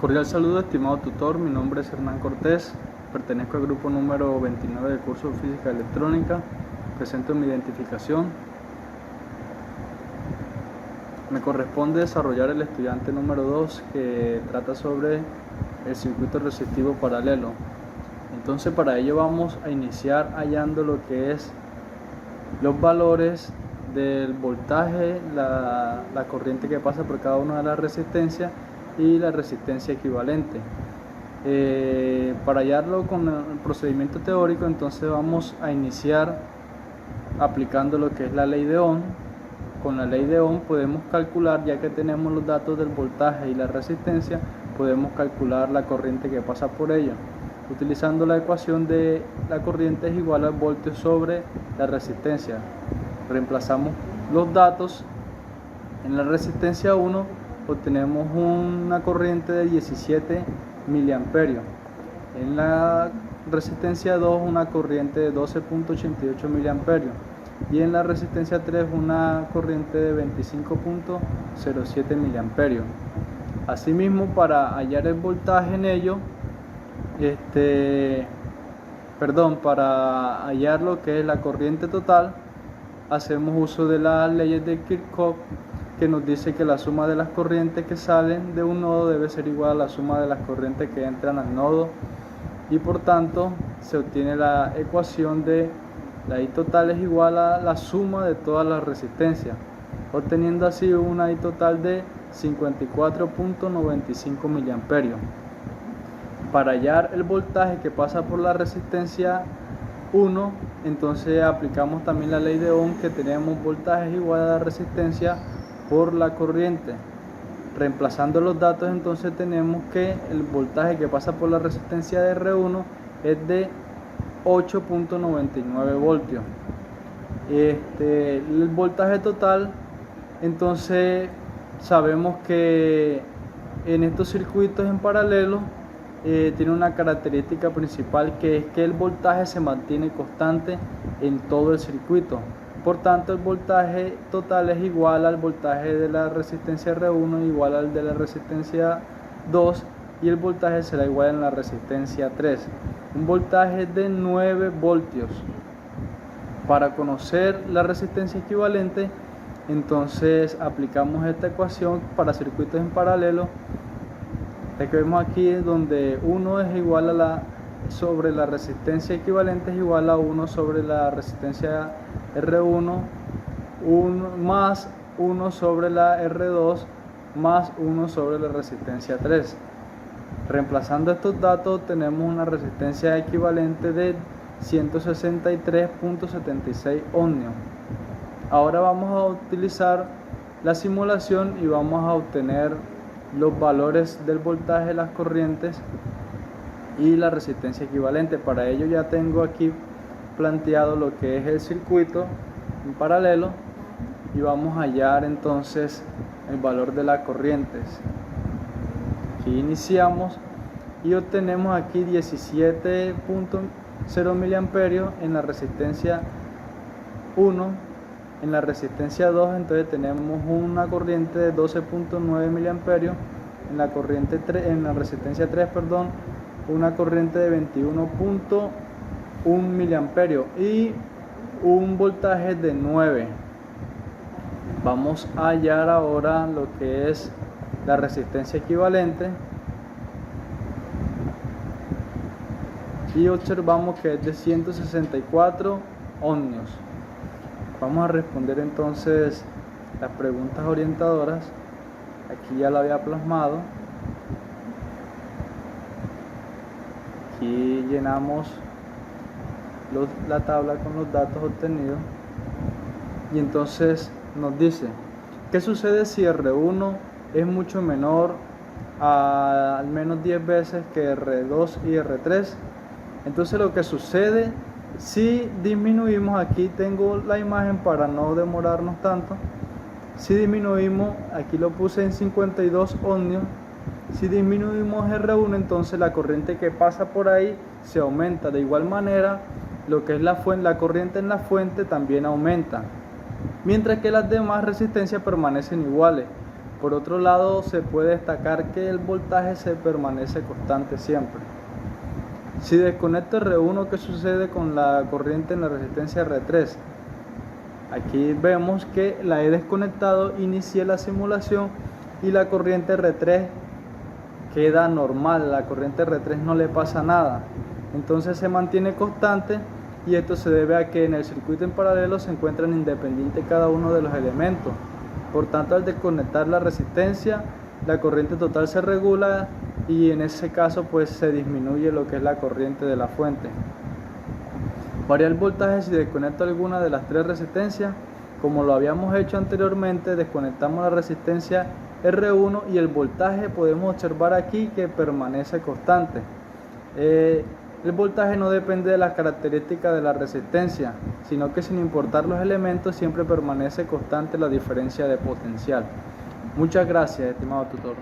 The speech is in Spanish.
Cordial saludo, estimado tutor. Mi nombre es Hernán Cortés. Pertenezco al grupo número 29 del curso de Física Electrónica. Presento mi identificación. Me corresponde desarrollar el estudiante número 2, que trata sobre el circuito resistivo paralelo. Entonces, para ello vamos a iniciar hallando lo que es los valores del voltaje, la corriente que pasa por cada una de las resistencias y la resistencia equivalente. Para hallarlo con el procedimiento teórico, entonces vamos a iniciar aplicando lo que es la ley de Ohm. Con la ley de Ohm podemos calcular, ya que tenemos los datos del voltaje y la resistencia, podemos calcular la corriente que pasa por ella. Utilizando la ecuación de la corriente es igual al voltio sobre la resistencia. Reemplazamos los datos. En la resistencia 1 obtenemos una corriente de 17 miliamperios. En la resistencia 2 una corriente de 12.88 miliamperios. Y en la resistencia 3 una corriente de 25.07 miliamperios. Asimismo, para hallar el voltaje en ello, para hallar lo que es la corriente total, hacemos uso de las leyes de Kirchhoff, que nos dice que la suma de las corrientes que salen de un nodo debe ser igual a la suma de las corrientes que entran al nodo, y por tanto se obtiene la ecuación de la I total es igual a la suma de todas las resistencias, obteniendo así una I total de 54.95 miliamperios. Para hallar el voltaje que pasa por la resistencia 1, entonces aplicamos también la ley de Ohm, que tenemos voltaje igual a la resistencia por la corriente. Reemplazando los datos, entonces tenemos que el voltaje que pasa por la resistencia de R1 es de 8.99 voltios. El voltaje total, entonces sabemos que en estos circuitos en paralelo tiene una característica principal, que es que el voltaje se mantiene constante en todo el circuito. Por tanto, el voltaje total es igual al voltaje de la resistencia R1 igual al de la resistencia 2, y el voltaje será igual en la resistencia 3. Un voltaje de 9 voltios. Para conocer la resistencia equivalente, entonces aplicamos esta ecuación para circuitos en paralelo. La que vemos aquí es donde 1 es igual a la sobre la resistencia equivalente es igual a 1 sobre la resistencia R1 más 1 sobre la R2 más 1 sobre la resistencia 3. Reemplazando estos datos tenemos una resistencia equivalente de 163.76 ohmios. Ahora vamos a utilizar la simulación y vamos a obtener los valores del voltaje, las corrientes y la resistencia equivalente. Para ello ya tengo aquí planteado lo que es el circuito en paralelo y vamos a hallar entonces el valor de las corrientes. Aquí iniciamos y obtenemos aquí 17.0 miliamperios en la resistencia 1. En la resistencia 2 entonces tenemos una corriente de 12.9 miliamperios. En la resistencia 3, una corriente de 21.1 miliamperios y un voltaje de 9. Vamos a hallar ahora lo que es la resistencia equivalente y observamos que es de 164 ohmios. Vamos a responder entonces las preguntas orientadoras. Aquí ya la había plasmado. Aquí llenamos la tabla con los datos obtenidos y entonces nos dice: ¿qué sucede si R1 es mucho menor a al menos 10 veces que R2 y R3? Entonces lo que sucede si disminuimos, aquí tengo la imagen para no demorarnos tanto. Si disminuimos, aquí lo puse en 52 ohmios. Si disminuimos R1, entonces la corriente que pasa por ahí se aumenta. De igual manera, lo que es la corriente en la fuente también aumenta, mientras que las demás resistencias permanecen iguales. Por otro lado, se puede destacar que el voltaje se permanece constante siempre. Si desconecto R1, ¿qué sucede con la corriente en la resistencia R3? Aquí vemos que la he desconectado, inicié la simulación y la corriente R3 queda normal, la corriente R3 no le pasa nada, entonces se mantiene constante, y esto se debe a que en el circuito en paralelo se encuentran independientes cada uno de los elementos. Por tanto, al desconectar la resistencia, la corriente total se regula y en ese caso pues se disminuye lo que es la corriente de la fuente. Variar el voltaje si desconecto alguna de las tres resistencias. Como lo habíamos hecho anteriormente, desconectamos la resistencia R1 y el voltaje podemos observar aquí que permanece constante. El voltaje no depende de las características de la resistencia, sino que sin importar los elementos siempre permanece constante la diferencia de potencial. Muchas gracias, estimado tutor.